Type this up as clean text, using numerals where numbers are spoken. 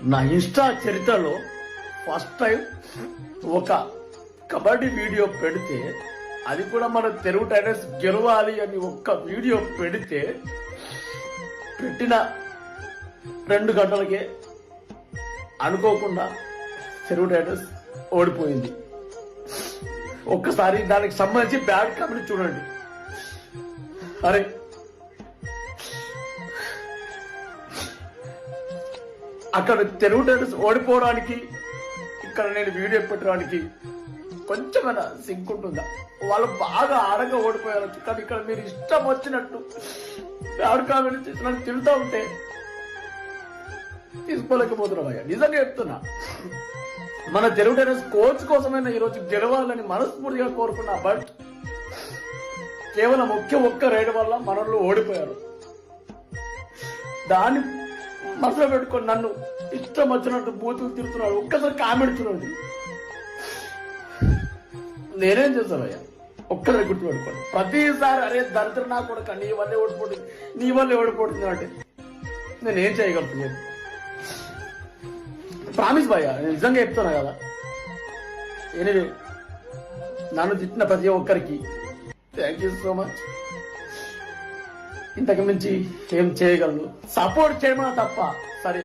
నా ఇన్స్టా చరిత్రలో first time ఒక కబడ్డీ వీడియో పెడితే, అది కూడా మన తెలుగు టైటన్స్ గెలవాలి అని ఒక్క వీడియో పెడితే పెట్టిన 2 గంటలకే అనుకోకుండా తెలుగు టైటన్స్ ఓడిపోయింది. ఒక్కసారి దానికి సంబంధించి బ్యాడ్ కామెంట్ చూడండి. అరే అక్కడ తెలుగు టైటన్స్ ఓడిపోవడానికి, ఇక్కడ నేను వీడియో పెట్టడానికి కొంచెమైనా సింక్ ఉంటుందా? వాళ్ళు బాగా ఆడగా ఓడిపోయారు, కానీ ఇక్కడ మీరు ఇష్టం వచ్చినట్టు బ్యాడ్ కామెంట్ చేసి నన్ను తిడుతూ ఉంటే తీసుకోలేకపోతున్నామయ్యా. నిజంగా చెప్తున్నా, మన తెలుగు టైటన్స్ కోచ్ కోసమైనా ఈరోజు గెలవాలని మనస్ఫూర్తిగా కోరుకున్నా. బట్ కేవలం ఒక్క రైడ్ వల్ల మనలో ఓడిపోయారు. దాన్ని మనసులో పెట్టుకొని నన్ను ఇష్టం వచ్చినట్టు బూతులు తిరుగుతున్నాడు. ఒక్కసారి కామెంట్ చూడండి. నేనేం చేస్తానయ్యా, ఒక్కసారి గుర్తుపెట్టుకోండి. ప్రతిసారి అరే దరిద్ర నా కొడుక నీ వల్లే ఓడిపోతుంది అంటే నేనేం చేయగలుగుతున్నాను? ప్రామిస్ భయ్యా, నేను నిజంగా చెప్తున్నా కదా. ఎనివే, నన్ను తిట్టిన ప్రతి ఒక్కరికి థ్యాంక్ యూ సో మచ్. ఇంతకు మించి ఏం చేయగలను? సపోర్ట్ చేయమన్నా తప్ప. సరే.